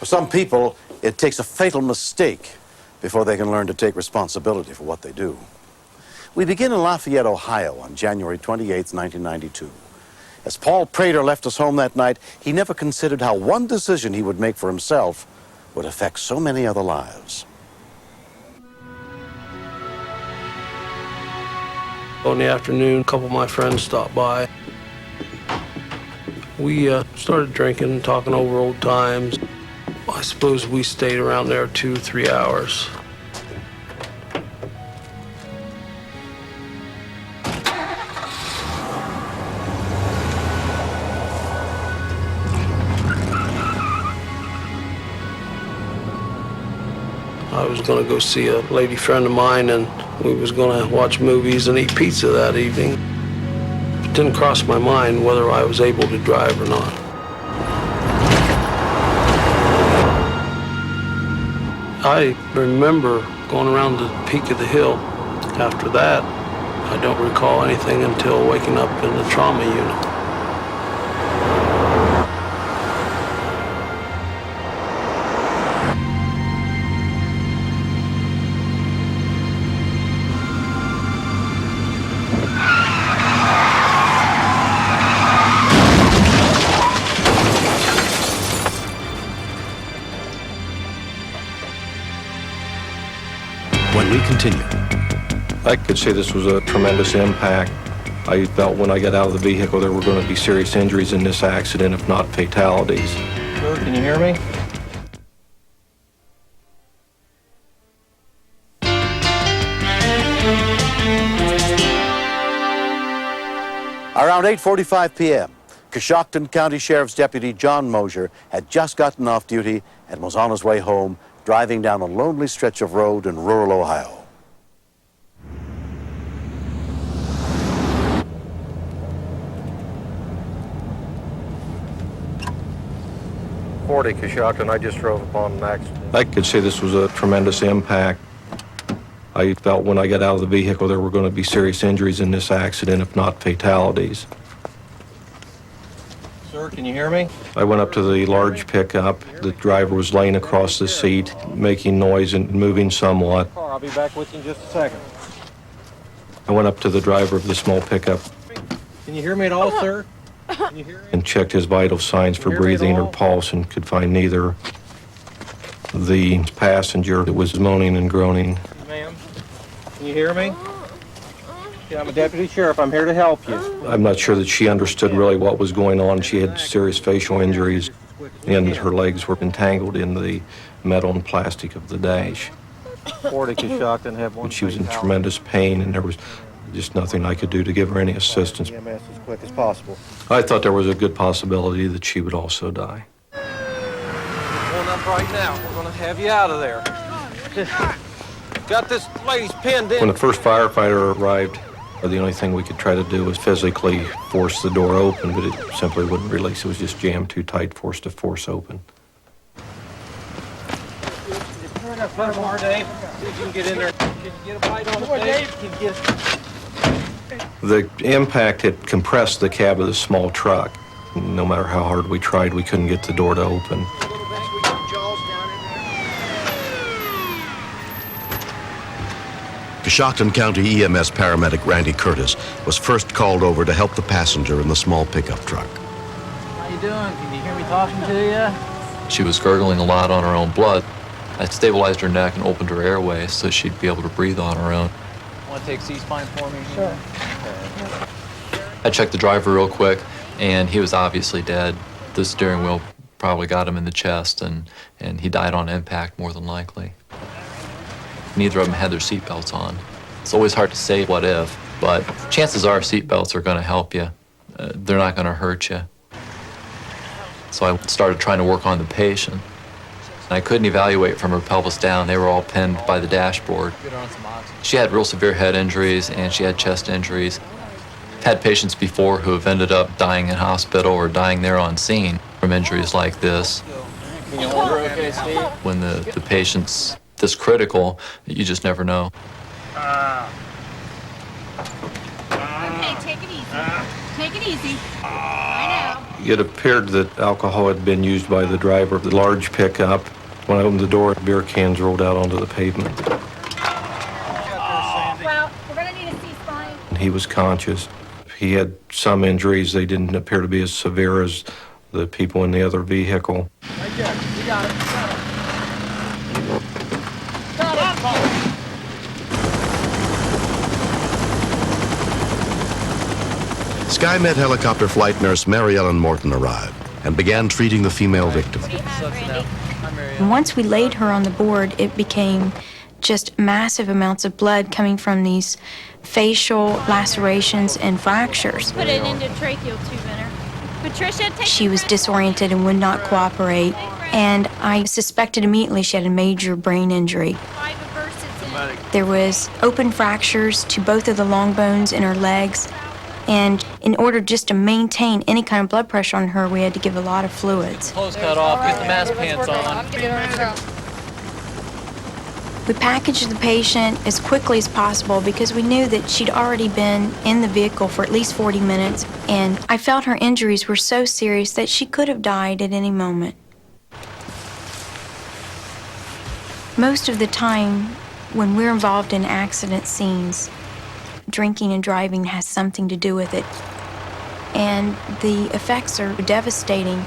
For some people, it takes a fatal mistake before they can learn to take responsibility for what they do. We begin in Lafayette, Ohio on January 28, 1992. As Paul Prater left us home that night, he never considered how one decision he would make for himself would affect so many other lives. In the afternoon, a couple of my friends stopped by. We started drinking and talking over old times. I suppose we stayed around there 2-3 hours. I was going to go see a lady friend of mine, and we was going to watch movies and eat pizza that evening. It didn't cross my mind whether I was able to drive or not. I remember going around the peak of the hill. After that, I don't recall anything until waking up in the trauma unit. When we continue. I could say this was a tremendous impact. I felt when I got out of the vehicle there were going to be serious injuries in this accident, if not fatalities. Sir, can you hear me? Around 8:45 p.m., Coshocton County Sheriff's Deputy John Mosier had just gotten off duty and was on his way home, driving down a lonely stretch of road in rural Ohio. Coshocton, I just drove upon an accident. I could say this was a tremendous impact. I felt when I got out of the vehicle there were going to be serious injuries in this accident, if not fatalities. Sir, can you hear me? I went up to the large pickup. The driver was laying across the seat, making noise and moving somewhat. I'll be back with you in just a second. I went up to the driver of the small pickup Can you hear me at all, sir? Can you hear me? and checked his vital signs for breathing or pulse and could find neither. The passenger was moaning and groaning. Ma'am, can you hear me? Yeah, I'm a deputy sheriff. I'm here to help you. I'm not sure that she understood really what was going on. She had serious facial injuries, and her legs were entangled in the metal and plastic of the dash. 40 Coshocton, have one. And she was in tremendous pain, and there was just nothing I could do to give her any assistance. EMS as quick as possible. I thought there was a good possibility that she would also die. Going up right now. We're going to have you out of there. Got this lady's pinned in. When the first firefighter arrived, the only thing we could try to do was physically force the door open, but it simply wouldn't release. It was just jammed too tight for us to force open. Turn up a little more, Dave. See if you can get in there. Can you get a bite on it, Dave? Can you get... The impact had compressed the cab of the small truck. No matter how hard we tried, we couldn't get the door to open. Coshocton County EMS paramedic Randy Curtis was first called over to help the passenger in the small pickup truck. How you doing? Can you hear me talking to you? She was gurgling a lot on her own blood. I stabilized her neck and opened her airway so she'd be able to breathe on her own. Want to take C-spine for me? Sure. I checked the driver real quick, and he was obviously dead. The steering wheel probably got him in the chest, and he died on impact more than likely. Neither of them had their seatbelts on. It's always hard to say what if, but chances are seatbelts are going to help you. They're not going to hurt you. So I started trying to work on the patient. I couldn't evaluate from her pelvis down. They were all pinned by the dashboard. She had real severe head injuries and she had chest injuries. Had patients before who have ended up dying in hospital or dying there on scene from injuries like this. Can you hold her okay, Steve? When the patient's this critical, you just never know. Okay, take it easy. Take it easy. I know. It appeared that alcohol had been used by the driver of the large pickup. When I opened the door, beer cans rolled out onto the pavement. Well, we're going to need a C-spine. He was conscious. He had some injuries. They didn't appear to be as severe as the people in the other vehicle. Right there. You got it. SkyMed helicopter flight nurse Mary Ellen Morton arrived and began treating the female victim. Once we laid her on the board, it became just massive amounts of blood coming from these facial lacerations and fractures. Put it into tracheal tube in her. Patricia, take She was disoriented and would not cooperate, and I suspected immediately she had a major brain injury. There was open fractures to both of the long bones in her legs, and in order just to maintain any kind of blood pressure on her, we had to give a lot of fluids. Clothes cut off, get the mask pants on. We packaged the patient as quickly as possible because we knew that she'd already been in the vehicle for at least 40 minutes, and I felt her injuries were so serious that she could have died at any moment. Most of the time, when we're involved in accident scenes, drinking and driving has something to do with it, and the effects are devastating.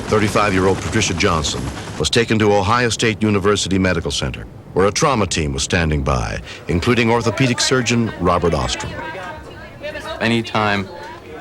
35-year-old Patricia Johnson was taken to Ohio State University Medical Center, where a trauma team was standing by, including orthopedic surgeon Robert Ostrom. Anytime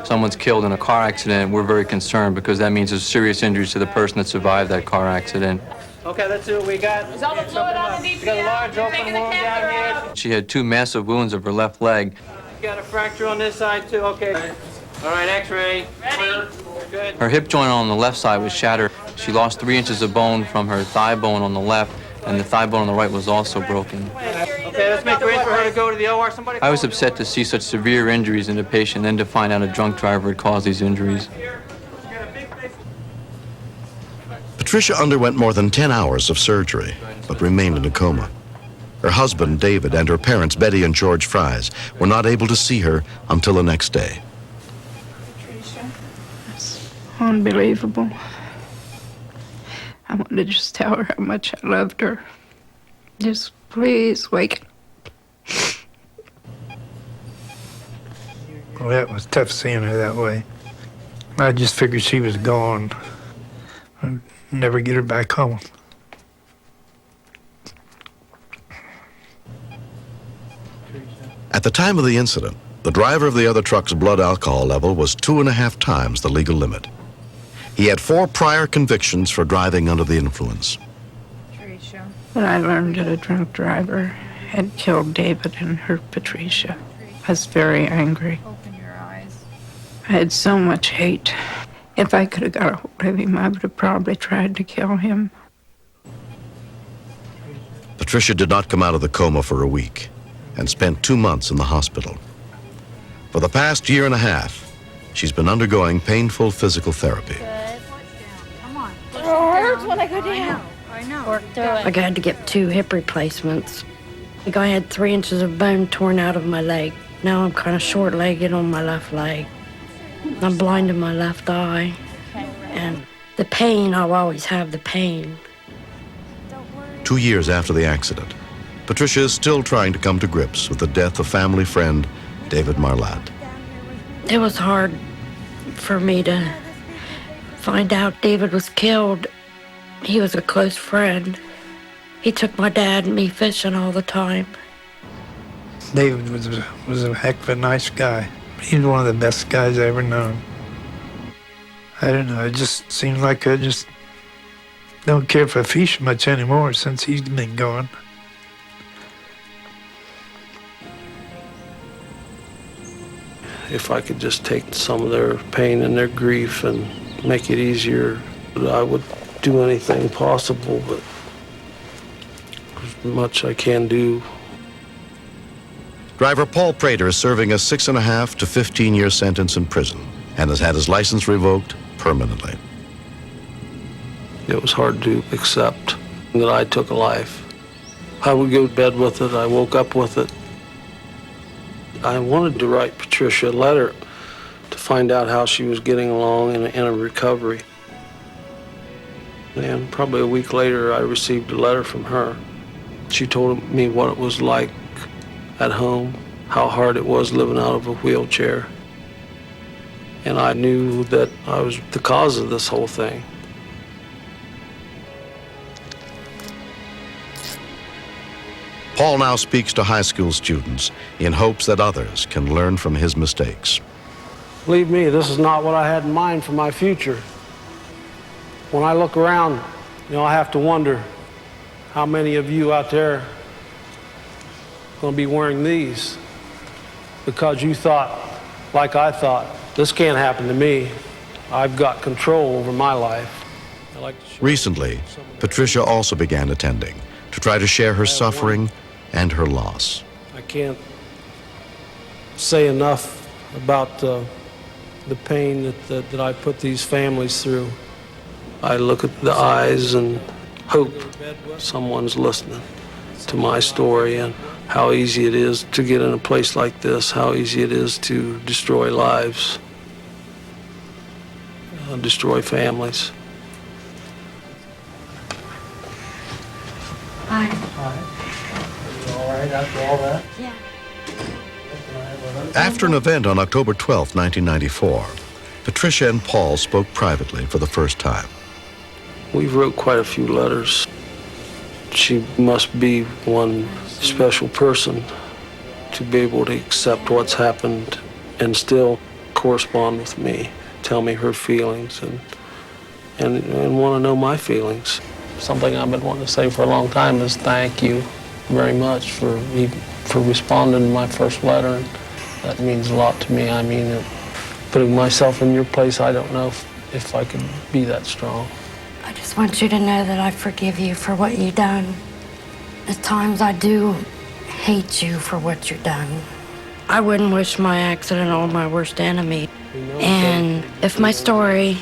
someone's killed in a car accident, we're very concerned because that means there's serious injuries to the person that survived that car accident. Okay, let's see what we got. Is all the fluid on the DPM? We got a large open wound down here. She had 2 massive wounds of her left leg. You got a fracture on this side too, okay. All right, x-ray. Clear. Good. Her hip joint on the left side was shattered. She lost 3 inches of bone from her thigh bone on the left, and the thigh bone on the right was also broken. Okay, let's make arrangements for her to go to the OR. Somebody. I was upset to see such severe injuries in the patient, and then to find out a drunk driver had caused these injuries. Patricia underwent more than 10 hours of surgery, but remained in a coma. Her husband, David, and her parents, Betty and George Fries, were not able to see her until the next day. Unbelievable. I wanted to just tell her how much I loved her. Just please wake up. Well, that was tough seeing her that way. I just figured she was gone. I'd never get her back home. At the time of the incident, the driver of the other truck's blood alcohol level was 2.5 times the legal limit. He had 4 prior convictions for driving under the influence. When I learned that a drunk driver had killed David and hurt Patricia, I was very angry. Open your eyes. I had so much hate. If I could have got a hold of him, I would have probably tried to kill him. Patricia did not come out of the coma for a week and spent 2 months in the hospital. For the past 1.5 years, she's been undergoing painful physical therapy. Come on. It hurts when I go down. I know. Work through it. I had to get 2 hip replacements. I had 3 inches of bone torn out of my leg. Now I'm kind of short-legged on my left leg. I'm blind in my left eye. And the pain, I'll always have the pain. 2 years after the accident, Patricia is still trying to come to grips with the death of family friend David Marlatt. It was hard for me to find out David was killed. He was a close friend. He took my dad and me fishing all the time. David was a heck of a nice guy. He was one of the best guys I ever known. I don't know, it just seems like I just don't care for fish much anymore since he's been gone. If I could just take some of their pain and their grief and make it easier, I would do anything possible, but as much I can do. Driver Paul Prater is serving a 6.5 to 15-year sentence in prison and has had his license revoked permanently. It was hard to accept that I took a life. I would go to bed with it. I woke up with it. I wanted to write Patricia a letter to find out how she was getting along in a recovery. And probably a week later, I received a letter from her. She told me what it was like at home, how hard it was living out of a wheelchair. And I knew that I was the cause of this whole thing. Paul now speaks to high school students in hopes that others can learn from his mistakes. Believe me, this is not what I had in mind for my future. When I look around, I have to wonder how many of you out there are going to be wearing these because you thought, like I thought, this can't happen to me. I've got control over my life. Recently, Patricia also began attending to try to share her suffering and her loss. I can't say enough about the pain that I put these families through. I look at the eyes and hope someone's listening to my story and how easy it is to get in a place like this, how easy it is to destroy lives, destroy families. Hi. Hi. You all right after all that? Yeah. After an event on October 12, 1994, Patricia and Paul spoke privately for the first time. We wrote quite a few letters. She must be one special person to be able to accept what's happened and still correspond with me, tell me her feelings, and want to know my feelings. Something I've been wanting to say for a long time is thank you very much for responding to my first letter. That means a lot to me. I mean, putting myself in your place, I don't know if I could be that strong. I just want you to know that I forgive you for what you've done. At times I do hate you for what you've done. I wouldn't wish my accident on my worst enemy. And if my story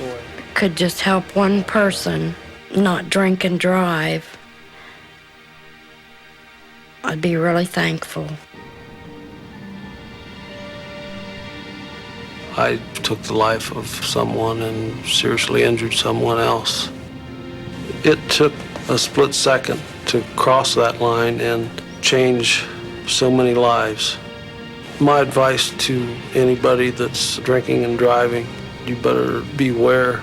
could just help one person not drink and drive, I'd be really thankful. I took the life of someone and seriously injured someone else. It took a split second to cross that line and change so many lives. My advice to anybody that's drinking and driving, you better beware.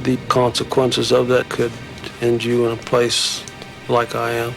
The consequences of that could end you in a place like I am.